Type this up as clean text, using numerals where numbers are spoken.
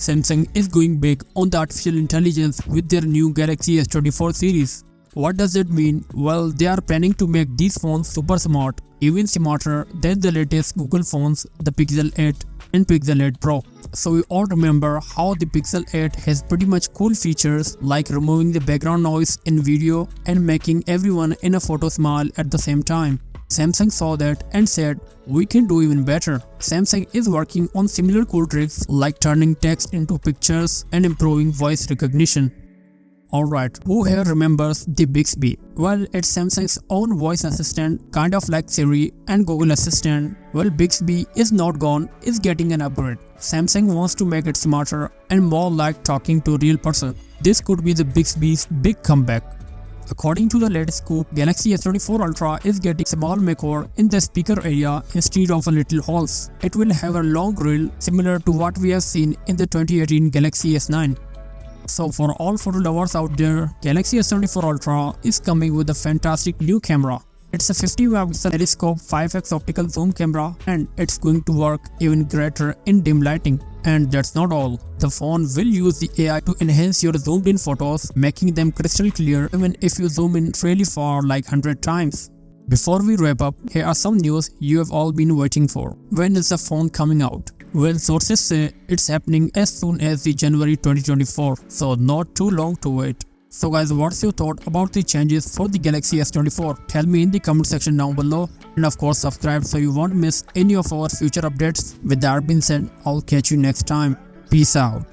Samsung is going big on the artificial intelligence with their new Galaxy S24 series. What does it mean? Well, they are planning to make these phones super smart, even smarter than the latest Google phones, the Pixel 8 and Pixel 8 Pro. So we all remember how the Pixel 8 has pretty much cool features like removing the background noise in video and making everyone in a photo smile at the same time. Samsung saw that and said, we can do even better. Samsung is working on similar cool tricks like turning text into pictures and improving voice recognition. Alright, who here remembers the Bixby? Well, it's Samsung's own voice assistant, kind of like Siri and Google Assistant. Well, Bixby is not gone, it's getting an upgrade. Samsung wants to make it smarter and more like talking to a real person. This could be the Bixby's big comeback. According to the latest scoop, Galaxy S24 Ultra is getting a small makeover in the speaker area instead of a little holes. It will have a long grill similar to what we have seen in the 2018 Galaxy S9. So for all photo lovers out there, Galaxy S24 Ultra is coming with a fantastic new camera. It's a 50 megapixel periscope 5x optical zoom camera and it's going to work even greater in dim lighting. And that's not all. The phone will use the AI to enhance your zoomed in photos, making them crystal clear even if you zoom in really far like 100 times. Before we wrap up, here are some news you have all been waiting for. When is the phone coming out? Well, sources say it's happening as soon as the January 2024, so not too long to wait. So guys, what's your thought about the changes for the Galaxy S24? Tell me in the comment section down below, and of course subscribe so you won't miss any of our future updates. With that being said, I'll catch you next time. Peace out.